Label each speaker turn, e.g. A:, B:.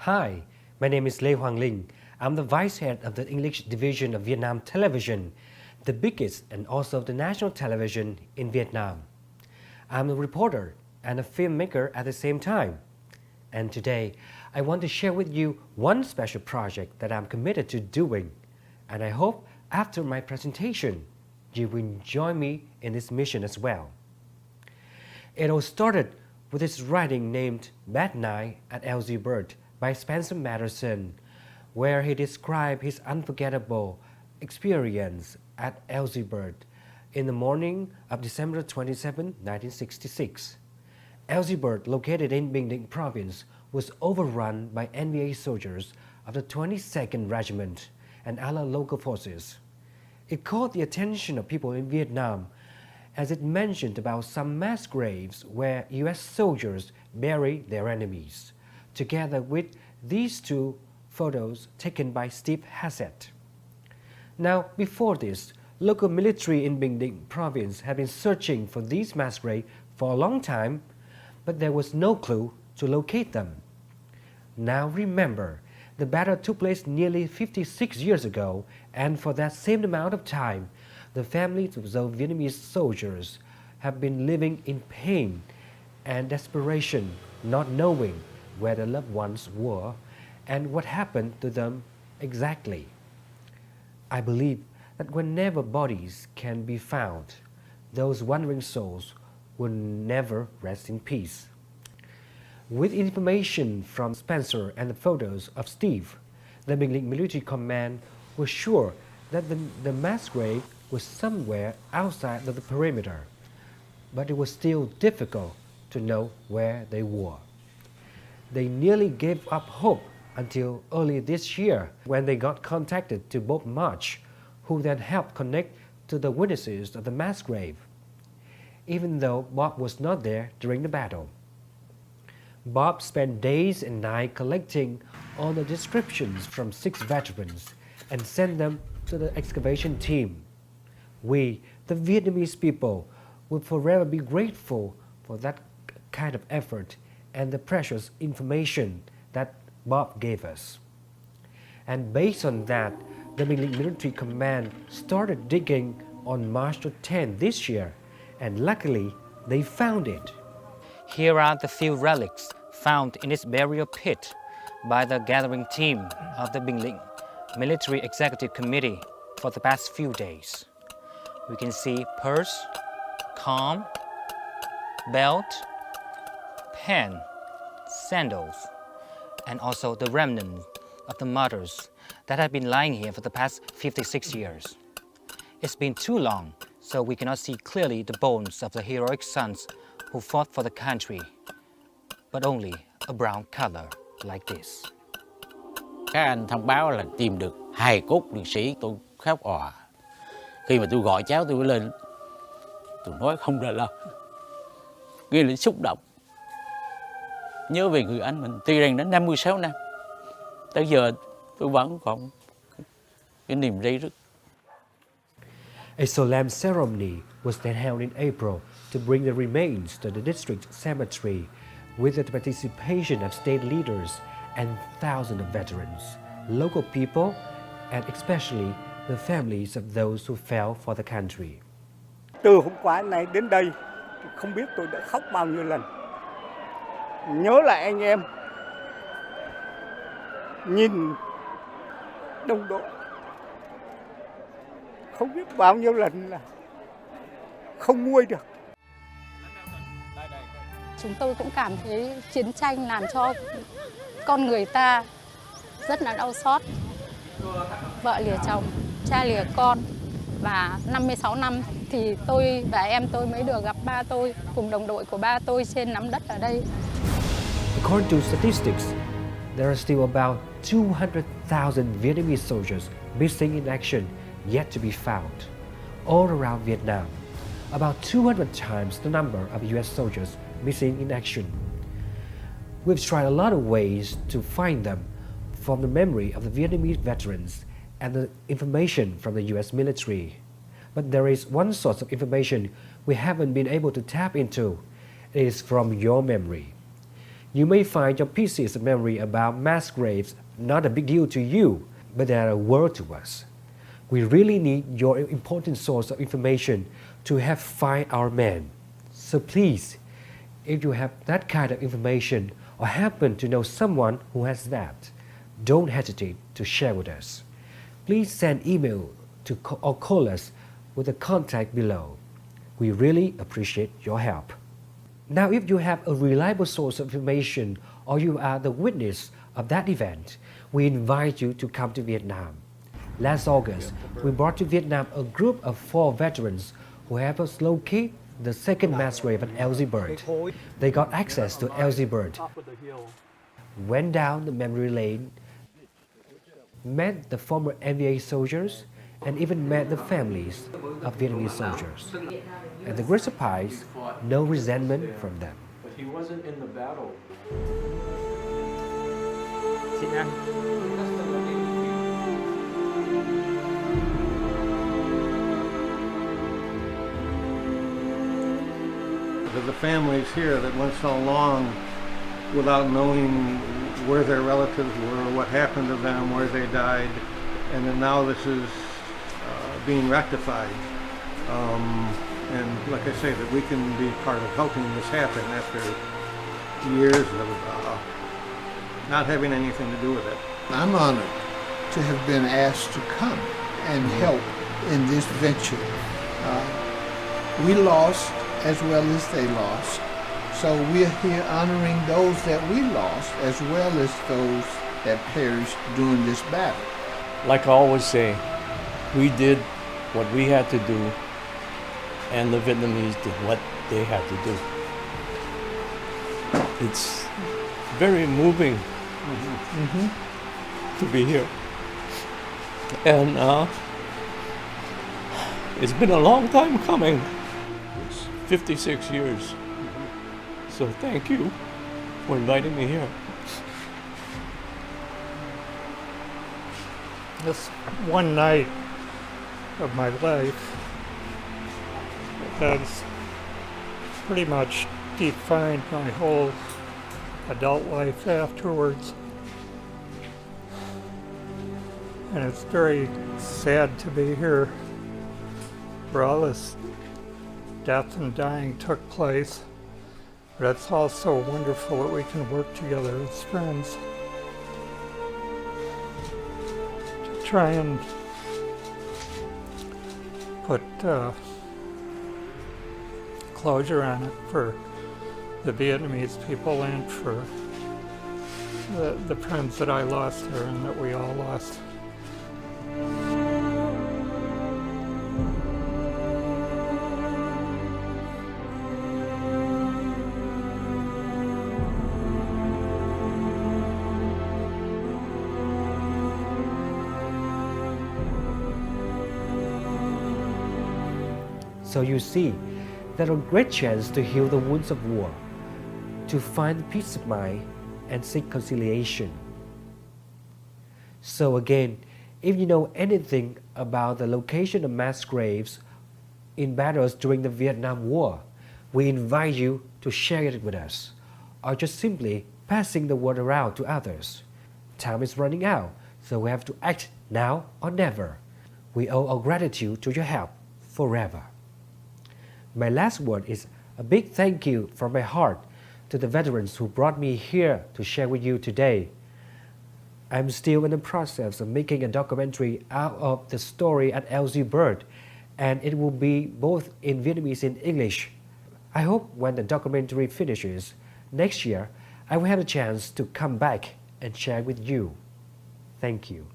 A: Hi, my name is Lê Hoàng Linh. I'm the vice head of the English division of Vietnam Television, the biggest and also the national television in Vietnam. I'm a reporter and a filmmaker at the same time. And today, I want to share with you one special project that I'm committed to doing. And I hope after my presentation, you will join me in this mission as well. It all started with this writing named Bad Night at Elzebird by Spencer Matterson, where he described his unforgettable experience at Elzebird in the morning of December 27, 1966. Elzebird, located in Bình Định province, was overrun by NVA soldiers of the 22nd Regiment and other local forces. It caught the attention of people in Vietnam as it mentioned about some mass graves where US soldiers buried their enemies, together with these two photos taken by Steve Hassett. Now, before this, local military in Bình Định province had been searching for these mass graves for a long time, but there was no clue to locate them. Now remember, the battle took place nearly 56 years ago, and for that same amount of time, the families of those Vietnamese soldiers have been living in pain and desperation, not knowing where their loved ones were and what happened to them exactly. I believe that whenever bodies can be found, those wandering souls will never rest in peace. With information from Spencer and the photos of Steve, the Bình Định Military Command was sure that the mass grave was somewhere outside of the perimeter, but it was still difficult to know where they were. They nearly gave up hope until early this year when they got contacted to Bob March, who then helped connect to the witnesses of the mass grave, even though Bob was not there during the battle. Bob spent days and nights collecting all the descriptions from 6 veterans and sent them to the excavation team. We, the Vietnamese people, will forever be grateful for that kind of effort and the precious information that Bob gave us. And based on that, the Bình Định Military Command started digging on March 10 this year, and luckily they found it. Here are the few relics found in this burial pit by the gathering team of the Bình Định Military Executive Committee for the past few days. We can see purse, comb, belt, pen, sandals, and also the remnant of the martyrs that have been lying here for the past 56 years. It's been too long, so we cannot see clearly the bones of the heroic sons who fought for the country, but only a brown color like this.
B: Các anh thông báo là tìm được hài cốt liệt sĩ, tôi khóc òa. Khi mà tôi gọi cháu tôi lên, tôi nói không ra lời. Ghi là xúc động. Nhớ về người anh mình, tuy rằng đã 56 năm. Tới giờ tôi vẫn còn cái niềm dây dứt.
A: A solemn ceremony was then held in April to bring the remains to the district cemetery with the participation of state leaders and thousands of veterans, local people, and especially the families of those who fell for the country.
C: Từ hôm qua này đến đây, không biết tôi đã khóc bao nhiêu lần. Nhớ lại anh em, nhìn đồng đội, không biết bao nhiêu lần là không nguôi được.
D: Chúng tôi cũng cảm thấy chiến tranh làm cho con người ta rất là đau xót. Vợ lìa chồng, cha lìa con, và 56 năm thì tôi và em tôi mới được gặp ba tôi cùng đồng đội của ba tôi trên nắm đất ở đây.
A: According to statistics, there are still about 200,000 Vietnamese soldiers missing in action yet to be found all around Vietnam, about 200 times the number of US soldiers missing in action. We've tried a lot of ways to find them from the memory of the Vietnamese veterans and the information from the US military. But there is one source of information we haven't been able to tap into. It is from your memory. You may find your pieces of memory about mass graves not a big deal to you, but they are a world to us. We really need your important source of information to help find our men. So please, if you have that kind of information or happen to know someone who has that, don't hesitate to share with us. Please send email to or call us with the contact below. We really appreciate your help. Now, if you have a reliable source of information or you are the witness of that event, we invite you to come to Vietnam. Last August, we brought to Vietnam a group of 4 veterans who helped us locate the second mass grave at LZ Bird. They got access to LZ Bird, went down the memory lane, met the former NVA soldiers, and even met the families of Vietnamese soldiers. And the great surprise, no resentment from them.
E: But he wasn't in the battle.
F: The families here that went so long without knowing where their relatives were, what happened to them, where they died, and then now this is being rectified. And like I say, that we can be part of helping this happen after years of not having anything to do with it.
G: I'm honored to have been asked to come and help in this venture. We lost as well as they lost. So we're here honoring those that we lost as well as those that perished during this battle.
E: Like I always say, we did what we had to do, and the Vietnamese did what they had to do. It's very moving to be here. And it's been a long time coming. It's 56 years. So thank you for inviting me here.
H: This one night of my life has pretty much defined my whole adult life afterwards. And it's very sad to be here where all this death and dying took place. But it's also wonderful that we can work together as friends to try and put closure on it for the Vietnamese people and for the friends that I lost there and that we all lost.
A: So you see, there are great chance to heal the wounds of war, to find peace of mind and seek conciliation. So again, if you know anything about the location of mass graves in battles during the Vietnam War, we invite you to share it with us, or just simply passing the word around to others. Time is running out, so we have to act now or never. We owe our gratitude to your help forever. My last word is a big thank you from my heart to the veterans who brought me here to share with you today. I'm still in the process of making a documentary out of the story at LZ Bird, and it will be both in Vietnamese and English. I hope when the documentary finishes next year, I will have a chance to come back and share with you. Thank you.